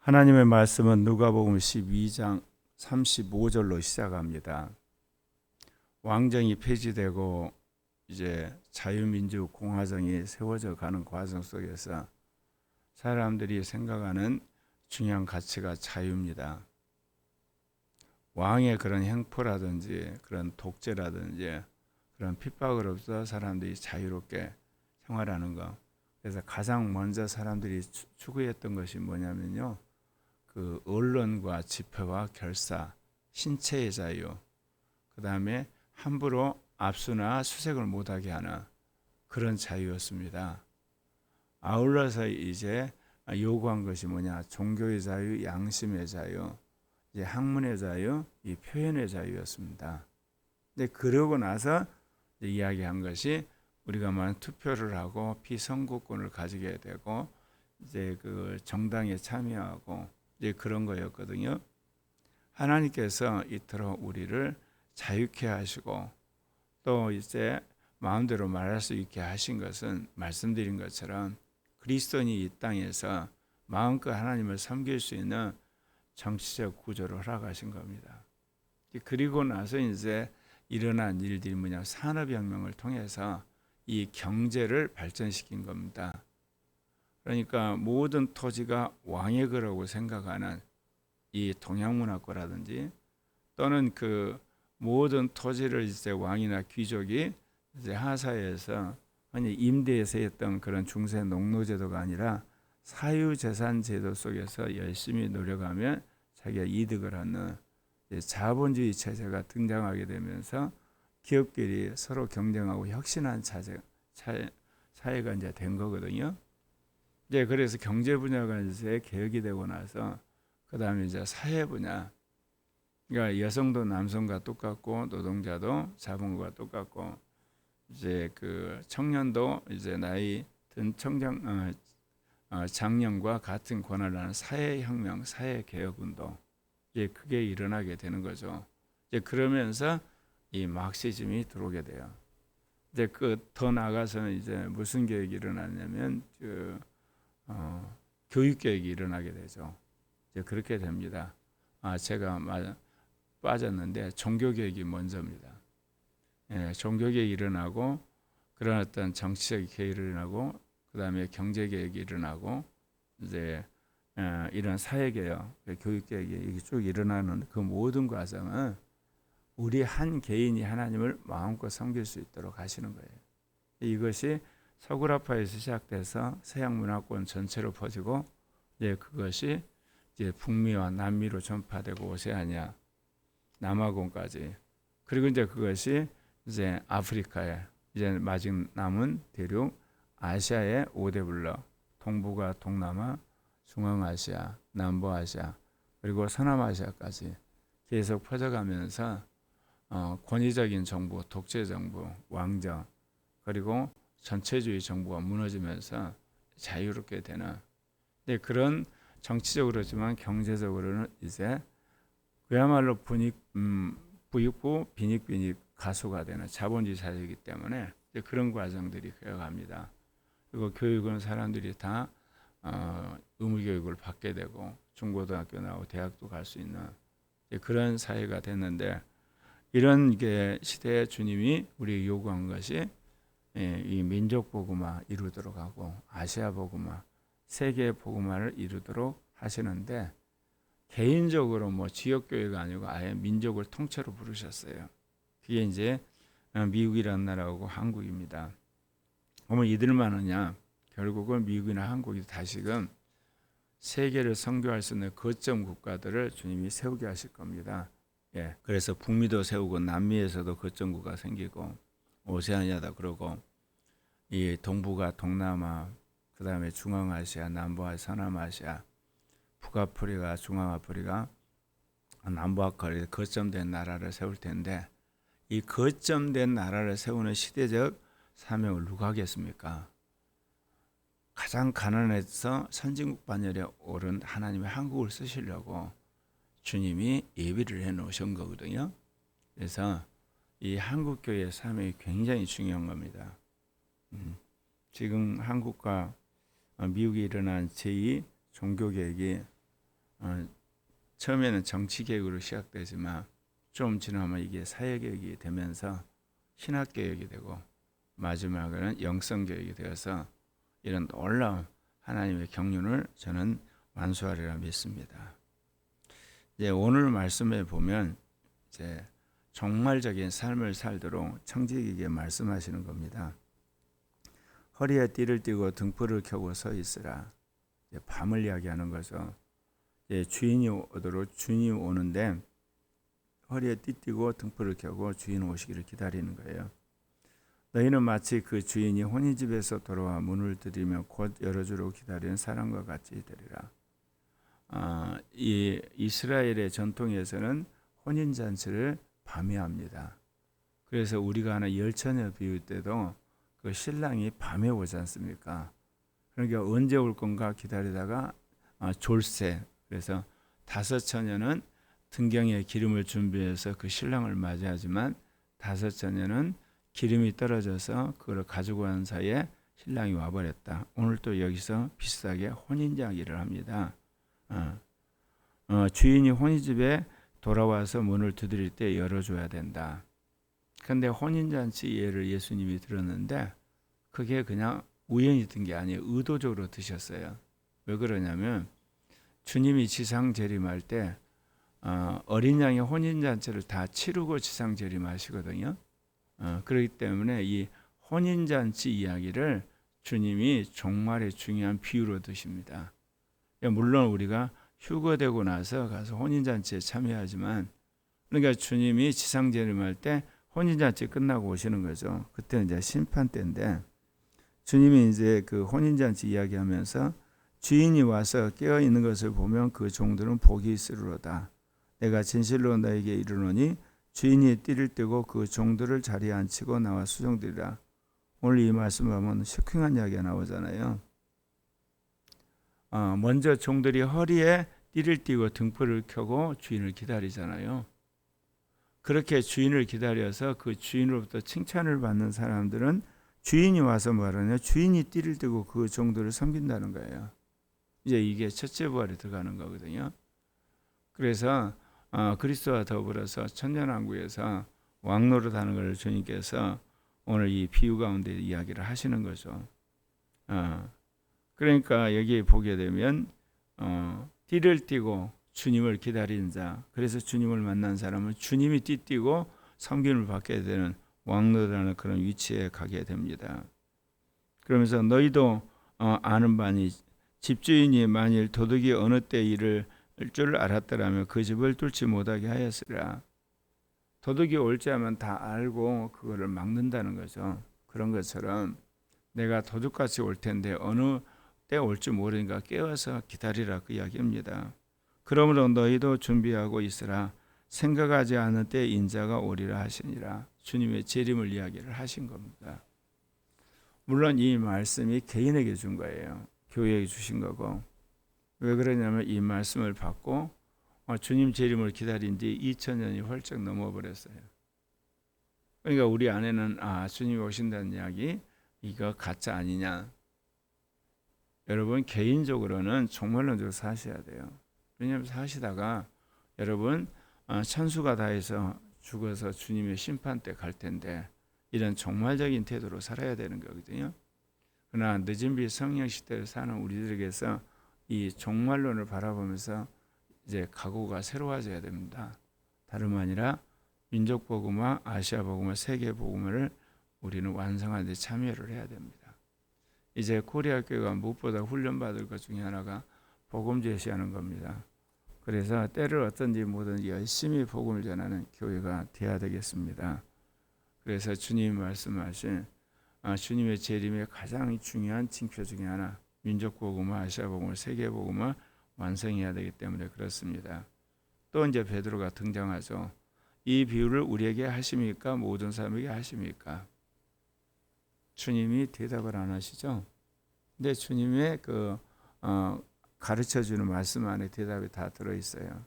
하나님의 말씀은 누가복음 12장 35절로 시작합니다. 왕정이 폐지되고 이제 자유민주 공화정이 세워져 가는 과정 속에서 사람들이 생각하는 중요한 가치가 자유입니다. 왕의 그런 행포라든지 그런 독재라든지 그런 핍박으로부터 사람들이 자유롭게 생활하는 것. 그래서 가장 먼저 사람들이 추구했던 것이 뭐냐면요. 그 언론과 집회와 결사, 신체의 자유, 그 다음에 함부로 압수나 수색을 못하게 하는 그런 자유였습니다. 아울러서 이제 요구한 것이 뭐냐? 종교의 자유, 양심의 자유, 이제 학문의 자유, 이 표현의 자유였습니다. 근데 그러고 나서 이야기한 것이 우리가 만 투표를 하고 비선거권을 가지게 되고 이제 그 정당에 참여하고 이제 그런 거였거든요. 하나님께서 이토록 우리를 자유케 하시고 또 이제 마음대로 말할 수 있게 하신 것은 말씀드린 것처럼 그리스도인이 이 땅에서 마음껏 하나님을 섬길 수 있는 정치적 구조를 허락하신 겁니다. 그리고 나서 이제 일어난 일들이 뭐냐? 산업혁명을 통해서 이 경제를 발전시킨 겁니다. 그러니까 모든 토지가 왕의 거라고 생각하는 이 동양문화권이라든지 또는 그 모든 토지를 이제 왕이나 귀족이 이제 하사에서 아니 임대해서 했던 그런 중세 농노제도가 아니라 사유재산제도 속에서 열심히 노력하면 자기가 이득을 하는 자본주의 체제가 등장하게 되면서 기업끼리 서로 경쟁하고 혁신한 사회가 이제 된 거거든요. 이제 그래서 경제 분야가 이제 개혁이 되고 나서 그 다음에 이제 사회 분야, 그러니까 여성도 남성과 똑같고 노동자도 자본가와 똑같고 이제 그 청년도 이제 나이 든 장년과 같은 권한을 하는 사회혁명, 사회개혁운동 이제 그게 일어나게 되는 거죠. 이제 그러면서 이 마르크시즘이 들어오게 돼요. 이제 그 더 나아가서는 이제 무슨 개혁이 일어나냐면 교육 개혁이 일어나게 되죠. 이제 그렇게 됩니다. 제가 빠졌는데 종교 개혁이 먼저입니다. 예, 종교 개혁이 일어나고 그런 어떤 정치적 개혁이 일어나고 그 다음에 경제 개혁이 일어나고 이제 이런 사회 개혁, 교육 개혁이 쭉 일어나는 그 모든 과정은 우리 한 개인이 하나님을 마음껏 섬길 수 있도록 하시는 거예요. 이것이 서구라파에서 시작돼서 서양 문화권 전체로 퍼지고 이제 그것이 이제 북미와 남미로 전파되고 오세아니아, 남아공까지 그리고 이제 그것이 이제 아프리카에 이제 마지막 남은 대륙 아시아의 5대 블록 동북아, 동남아, 중앙아시아, 남부아시아 그리고 서남아시아까지 계속 퍼져가면서 권위적인 정부, 독재 정부, 왕정 그리고 전체주의 정부가 무너지면서 자유롭게 되는 그런 정치적으로지만 경제적으로는 이제 그야말로 부익부 빈익빈익 가수가 되는 자본주의 사회이기 때문에 그런 과정들이 되어갑니다. 그리고 교육은 사람들이 다 의무교육을 받게 되고 중고등학교 나오고 대학도 갈 수 있는 그런 사회가 됐는데 이런 게 시대에 주님이 우리 요구한 것이 이 민족 복음화 이루도록 하고 아시아 복음화, 세계 복음화를 이루도록 하시는데 개인적으로 뭐 지역 교회가 아니고 아예 민족을 통째로 부르셨어요. 그게 이제 미국이라는 나라하고 한국입니다. 그러면 이들만 하냐? 결국은 미국이나 한국이 다시금 세계를 선교할 수 있는 거점 국가들을 주님이 세우게 하실 겁니다. 예, 그래서 북미도 세우고 남미에서도 거점국가 생기고 오세아니아다 그러고 이 동북아, 동남아, 그 다음에 중앙아시아, 남부아시아, 서남아시아, 북아프리카, 중앙아프리카, 남부아프리카 거점된 나라를 세울 텐데 이 거점된 나라를 세우는 시대적 사명을 누가 하겠습니까? 가장 가난해서 선진국 반열에 오른 하나님의 한국을 쓰시려고 주님이 예비를 해놓으신 거거든요. 그래서 이 한국교회의 사명이 굉장히 중요한 겁니다. 지금 한국과 미국에 일어난 제2 종교개혁이 어, 처음에는 정치 개혁으로 시작되지만 좀 지나면 이게 사회 개혁이 되면서 신학 개혁이 되고 마지막에는 영성 개혁이 되어서 이런 놀라운 하나님의 경륜을 저는 완수하리라 믿습니다. 이제 오늘 말씀에 보면 이제 종말적인 삶을 살도록 청지기에게 말씀하시는 겁니다. 허리에 띠를 띠고 등불을 켜고 서 있으라. 밤을 이야기하는 거죠. 주인이 오도록 주인이 오는데 허리에 띠 띠고 등불을 켜고 주인 오시기를 기다리는 거예요. 너희는 마치 그 주인이 혼인집에서 돌아와 문을 두드리며 곧 열어주려고 기다리는 사람과 같이 되리라. 이 이스라엘의 전통에서는 혼인잔치를 밤에 합니다. 그래서 우리가 하는 열처녀 비유 때도 그 신랑이 밤에 오지 않습니까? 그러니까 언제 올 건가 기다리다가 졸세, 그래서 다섯 처녀는 등경에 기름을 준비해서 그 신랑을 맞이하지만 다섯 처녀는 기름이 떨어져서 그걸 가지고 간 사이에 신랑이 와버렸다. 오늘 또 여기서 비슷하게 혼인 이야기를 합니다. 주인이 혼인집에 돌아와서 문을 두드릴 때 열어줘야 된다. 그런데 혼인잔치 예를 예수님이 들었는데 그게 그냥 우연히 든 게 아니에요. 의도적으로 드셨어요. 왜 그러냐면 주님이 지상 재림할 때 어린 양의 혼인잔치를 다 치르고 지상 재림하시거든요. 그렇기 때문에 이 혼인잔치 이야기를 주님이 종말의 중요한 비유로 드십니다. 물론 우리가 휴거되고 나서 가서 혼인잔치에 참여하지만, 그러니까 주님이 지상 재림할 때 혼인잔치 끝나고 오시는 거죠. 그때는 이제 심판 때인데 주님이 이제 그 혼인잔치 이야기하면서 주인이 와서 깨어 있는 것을 보면 그 종들은 복이 있으리로다. 내가 진실로 너에게 이르노니 주인이 띠를 띠고 그 종들을 자리에 앉히고 나와 수종되리라. 오늘 이 말씀을 하면 쇼킹한 이야기가 나오잖아요. 먼저 종들이 허리에 띠를 띠고 등불을 켜고 주인을 기다리잖아요. 그렇게 주인을 기다려서 그 주인으로부터 칭찬을 받는 사람들은 주인이 와서 말하냐, 주인이 띠를 띠고 그 종들을 섬긴다는 거예요. 이제 이게 첫째 부활에 들어가는 거거든요. 그래서 그리스도와 더불어서 천년왕국에서 왕노릇하는 걸 주님께서 오늘 이 비유 가운데 이야기를 하시는 거죠. 그러니까 여기 보게 되면 띠를 띠고 주님을 기다리는 자, 그래서 주님을 만난 사람은 주님이 띠 띠고 섬김을 받게 되는 왕노릇하는 그런 위치에 가게 됩니다. 그러면서 너희도 아는 바니 집주인이 만일 도둑이 어느 때 이를 줄 알았더라면 그 집을 뚫지 못하게 하였으리라. 도둑이 올지 하면 다 알고 그거를 막는다는 거죠. 그런 것처럼 내가 도둑같이 올 텐데 어느 때 올지 모르니까 깨워서 기다리라, 그 이야기입니다. 그러므로 너희도 준비하고 있으라. 생각하지 않은 때 인자가 오리라 하시니라. 주님의 재림을 이야기를 하신 겁니다. 물론 이 말씀이 개인에게 준 거예요. 교회에 주신 거고. 왜 그러냐면 이 말씀을 받고 주님 재림을 기다린 뒤 2000년이 훌쩍 넘어버렸어요. 그러니까 우리 안에는 주님이 오신다는 이야기, 이거 가짜 아니냐. 여러분 개인적으로는 종말론적으로 사셔야 돼요. 왜냐하면 사시다가 여러분 천수가 다해서 죽어서 주님의 심판 때 갈 텐데 이런 종말적인 태도로 살아야 되는 거거든요. 그러나 늦은 비 성령 시대를 사는 우리들에게서 이 종말론을 바라보면서 이제 각오가 새로워져야 됩니다. 다름 아니라 민족 복음화, 아시아 복음화, 세계 복음화를 우리는 완성하는 데 참여를 해야 됩니다. 이제 코리아 교회가 무엇보다 훈련받을 것 중에 하나가 복음 제시하는 겁니다. 그래서 때를 어떤지 뭐든지 열심히 복음을 전하는 교회가 되어야 되겠습니다. 그래서 주님이 말씀하신 주님의 재림의 가장 중요한 징표 중에 하나, 민족 복음화, 아시아 복음화, 세계 복음화 완성해야 되기 때문에 그렇습니다. 또 이제 베드로가 등장하죠. 이 비유를 우리에게 하십니까? 모든 사람에게 하십니까? 주님이 대답을 안 하시죠. 근데 주님의 가르쳐주는 말씀 안에 대답이 다 들어있어요.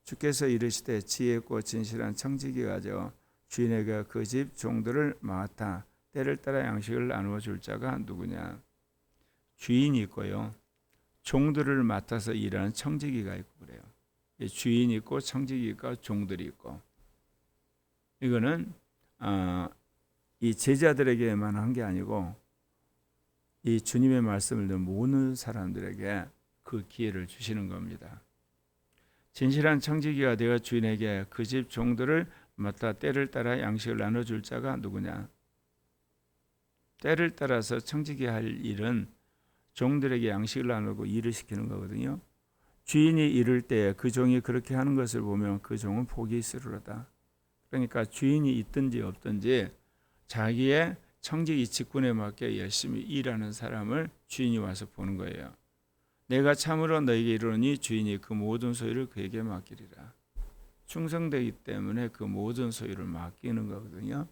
주께서 이르시되 지혜 있고 진실한 청지기가 가져 주인에게 그 집 종들을 맡아 때를 따라 양식을 나누어 줄 자가 누구냐? 주인이 있고요. 종들을 맡아서 일하는 청지기가 있고 그래요. 주인이 있고 청지기 있고 종들이 있고, 이거는 이 제자들에게만 한 게 아니고 이 주님의 말씀을 듣는 모든 사람들에게 그 기회를 주시는 겁니다. 진실한 청지기가 되어 주인에게 그 집 종들을 맡아 때를 따라 양식을 나눠줄 자가 누구냐? 때를 따라서 청지기 할 일은 종들에게 양식을 나누고 일을 시키는 거거든요. 주인이 이를 때 그 종이 그렇게 하는 것을 보면 그 종은 복이 있으리로다. 그러니까 주인이 있든지 없든지 자기의 청지기 직분에 맞게 열심히 일하는 사람을 주인이 와서 보는 거예요. 내가 참으로 너에게 이르노니 주인이 그 모든 소유를 그에게 맡기리라. 충성되기 때문에 그 모든 소유를 맡기는 거거든요.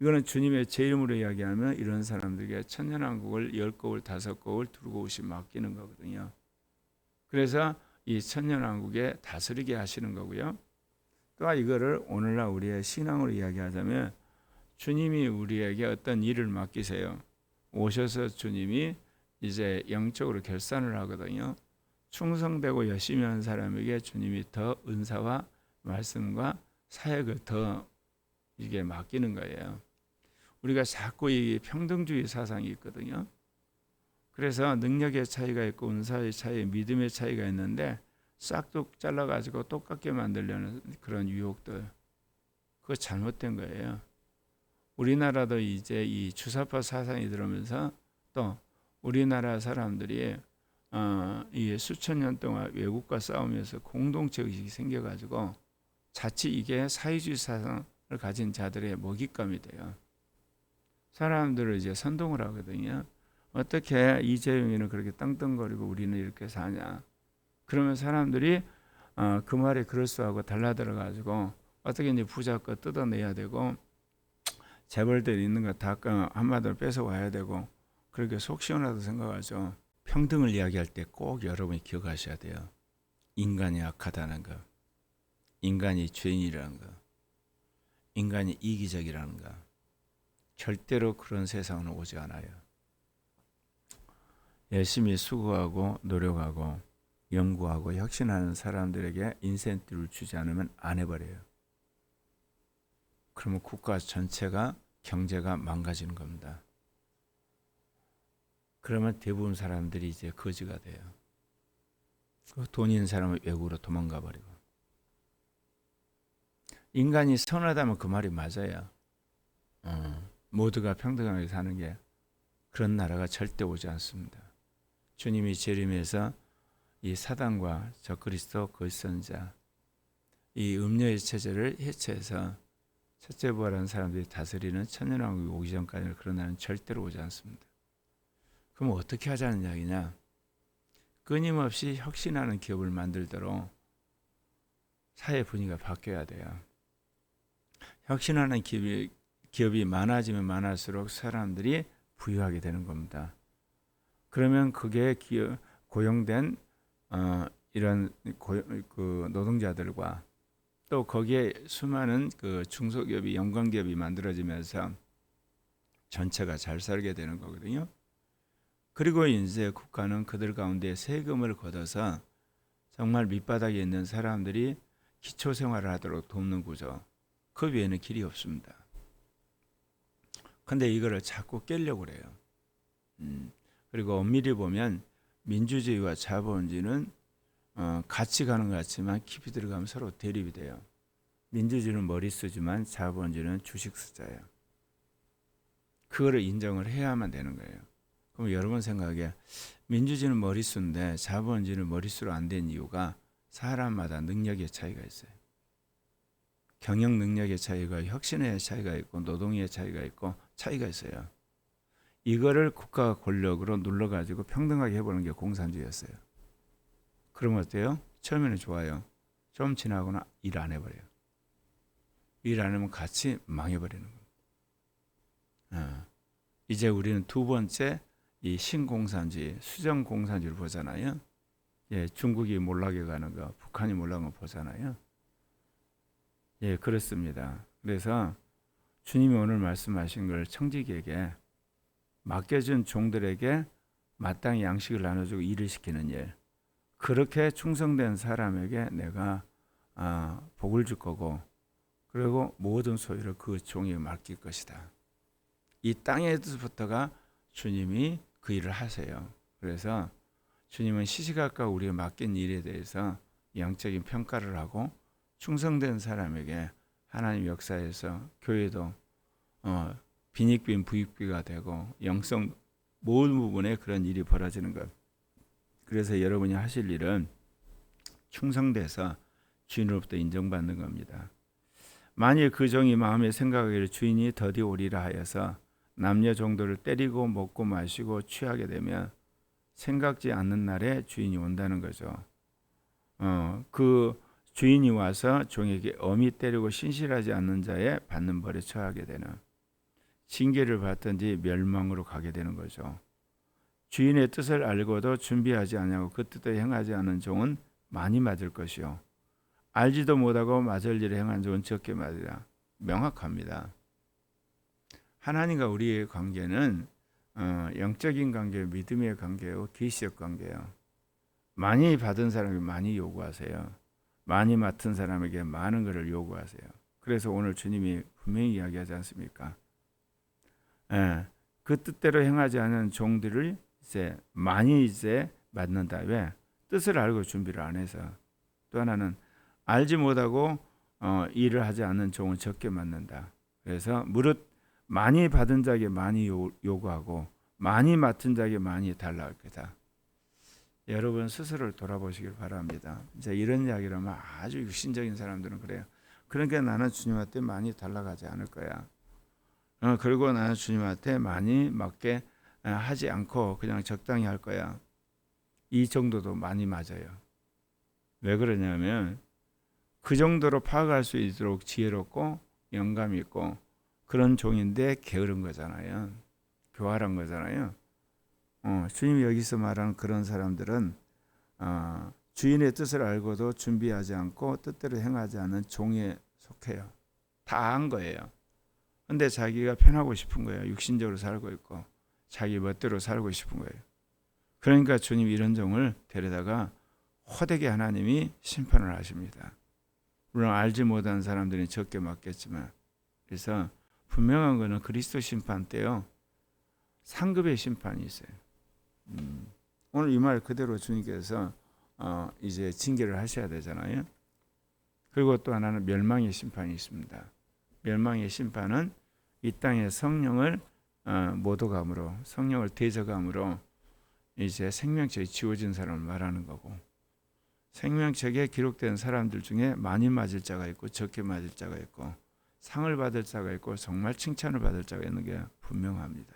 이거는 주님의 제 이름으로 이야기하면 이런 사람들에게 천년왕국을 10곡을 5곡을 두르고 오시 맡기는 거거든요. 그래서 이 천년왕국에 다스리게 하시는 거고요. 또 이거를 오늘날 우리의 신앙으로 이야기하자면 주님이 우리에게 어떤 일을 맡기세요. 오셔서 주님이 이제 영적으로 결산을 하거든요. 충성되고 열심히 하는 사람에게 주님이 더 은사와 말씀과 사역을 더 이게 맡기는 거예요. 우리가 자꾸 이 평등주의 사상이 있거든요. 그래서 능력의 차이가 있고 은사의 차이, 믿음의 차이가 있는데 싹둑 잘라가지고 똑같게 만들려는 그런 유혹들, 그거 잘못된 거예요. 우리나라도 이제 이 주사파 사상이 들어오면서 또 우리나라 사람들이 이 수천 년 동안 외국과 싸우면서 공동체 의식이 생겨가지고 자칫 이게 사회주의 사상을 가진 자들의 먹잇감이 돼요. 사람들을 이제 선동을 하거든요. 어떻게 이재용이는 그렇게 땅땅거리고 우리는 이렇게 사냐? 그러면 사람들이 그 말에 그럴수하고 달라들어가지고 어떻게 이제 부자 거 뜯어내야 되고 재벌들 있는 거 다 한마디로 뺏어 와야 되고 그렇게 속 시원하다고 생각하죠. 평등을 이야기할 때 꼭 여러분이 기억하셔야 돼요. 인간이 악하다는 거, 인간이 죄인이라는 거, 인간이 이기적이라는 거, 절대로 그런 세상은 오지 않아요. 열심히 수고하고 노력하고 연구하고 혁신하는 사람들에게 인센티브를 주지 않으면 안 해버려요. 그러면 국가 전체가 경제가 망가지는 겁니다. 그러면 대부분 사람들이 이제 거지가 돼요. 돈 있는 사람은 외국으로 도망가 버리고. 인간이 선하다면 그 말이 맞아요. 모두가 평등하게 사는 게 그런 나라가 절대 오지 않습니다. 주님이 재림해서 이 사단과 적그리스도 거짓선자 이 음녀의 체제를 해체해서 첫째 부활한 사람들이 다스리는 천년왕국이 오기 전까지는 그런 날은 절대로 오지 않습니다. 그럼 어떻게 하자는 이야기냐? 끊임없이 혁신하는 기업을 만들도록 사회 분위기가 바뀌어야 돼요. 혁신하는 기업이 많아지면 많을수록 사람들이 부유하게 되는 겁니다. 그러면 그게 고용된 이런 그 노동자들과 또 거기에 수많은 그 중소기업이 연관기업이 만들어지면서 전체가 잘 살게 되는 거거든요. 그리고 이제 국가는 그들 가운데 세금을 걷어서 정말 밑바닥에 있는 사람들이 기초 생활을 하도록 돕는 구조. 그 외에는 길이 없습니다. 근데 이거를 자꾸 깨려고 그래요. 그리고 엄밀히 보면 민주주의와 자본주의는 같이 가는 것 같지만 깊이 들어가면 서로 대립이 돼요. 민주주의는 머리 쓰지만 자본주의는 주식 쓰자예요. 그거를 인정을 해야만 되는 거예요. 그럼 여러분 생각에 민주주의는 머리 쓰는데 자본주의는 머리 쓰러 안 된 이유가 사람마다 능력의 차이가 있어요. 경영 능력의 차이가, 혁신의 차이가 있고 노동의 차이가 있고 차이가 있어요. 이거를 국가 권력으로 눌러가지고 평등하게 해보는 게 공산주의였어요. 그러면 어때요? 처음에는 좋아요. 좀 지나고는 일 안 해버려요. 일 안 하면 같이 망해버리는 겁니다. 이제 우리는 두 번째 이 신공산주의, 수정공산주의를 보잖아요. 예, 중국이 몰락해 가는 거, 북한이 몰락한 거 보잖아요. 예, 그렇습니다. 그래서 주님이 오늘 말씀하신 걸 청지기에게 맡겨준 종들에게 마땅히 양식을 나눠주고 일을 시키는 일, 그렇게 충성된 사람에게 내가 복을 줄 거고, 그리고 모든 소유를 그 종에게 맡길 것이다. 이 땅에서부터가 주님이 그 일을 하세요. 그래서 주님은 시시각각 우리가 맡긴 일에 대해서 영적인 평가를 하고, 충성된 사람에게 하나님 역사에서 교회도 빈익빈 부익비가 되고 영성 모든 부분에 그런 일이 벌어지는 것. 그래서 여러분이 하실 일은 충성돼서 주인으로부터 인정받는 겁니다. 만일 그 종이 마음에 생각하기를 주인이 더디 오리라 하여서 남녀 종들을 때리고 먹고 마시고 취하게 되면 생각지 않는 날에 주인이 온다는 거죠. 그 주인이 와서 종에게 엄히 때리고 신실하지 않는 자에 받는 벌에 처하게 되는, 징계를 받든지 멸망으로 가게 되는 거죠. 주인의 뜻을 알고도 준비하지 않냐고 그 뜻을 행하지 않은 종은 많이 맞을 것이요, 알지도 못하고 맞을 일을 행한 종은 적게 맞으리라. 명확합니다. 하나님과 우리의 관계는 영적인 관계, 믿음의 관계요, 계시적 관계요. 많이 받은 사람에게 많이 요구하세요. 많이 맡은 사람에게 많은 것을 요구하세요. 그래서 오늘 주님이 분명히 이야기하지 않습니까? 그 뜻대로 행하지 않은 종들을 많이 맞는다. 왜? 뜻을 알고 준비를 안 해서. 또 하나는 알지 못하고 일을 하지 않는 종은 적게 맞는다. 그래서 무릇 많이 받은 자에게 많이 요구하고 많이 맡은 자에게 많이 달라 할 거다. 여러분 스스로를 돌아보시길 바랍니다. 이제 이런 이야기를 하면 아주 육신적인 사람들은 그래요. 그러니까 나는 주님한테 많이 달라가지 않을 거야. 그리고 나는 주님한테 많이 맡게 하지 않고 그냥 적당히 할 거야. 이 정도도 많이 맞아요. 왜 그러냐면 그 정도로 파악할 수 있도록 지혜롭고 영감 있고 그런 종인데 게으른 거잖아요. 교활한 거잖아요. 주님이 여기서 말하는 그런 사람들은 주인의 뜻을 알고도 준비하지 않고 뜻대로 행하지 않는 종에 속해요. 다 한 거예요. 근데 자기가 편하고 싶은 거예요. 육신적으로 살고 있고 자기 멋대로 살고 싶은 거예요. 그러니까 주님이 이런 종을 데려다가 호되게 하나님이 심판을 하십니다. 물론 알지 못하는 사람들이 적게 맡겠지만, 그래서 분명한 것은 그리스도 심판 때요, 상급의 심판이 있어요. 오늘 이 말 그대로 주님께서 이제 징계를 하셔야 되잖아요. 그리고 또 하나는 멸망의 심판이 있습니다. 멸망의 심판은 이 땅에 성령을 모독함으로, 성령을 대적함으로 이제 생명책이 지워진 사람을 말하는 거고, 생명책에 기록된 사람들 중에 많이 맞을 자가 있고 적게 맞을 자가 있고 상을 받을 자가 있고 정말 칭찬을 받을 자가 있는 게 분명합니다.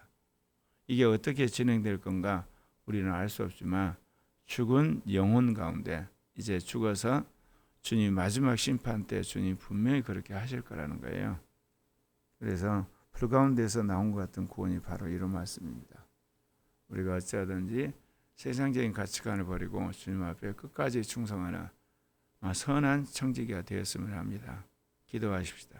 이게 어떻게 진행될 건가 우리는 알 수 없지만 죽은 영혼 가운데 이제 죽어서 주님 마지막 심판 때 주님 분명히 그렇게 하실 거라는 거예요. 그래서 불 가운데서 나온 것 같은 구원이 바로 이런 말씀입니다. 우리가 어찌하든지 세상적인 가치관을 버리고 주님 앞에 끝까지 충성하는 선한 청지기가 되었으면 합니다. 기도하십시다.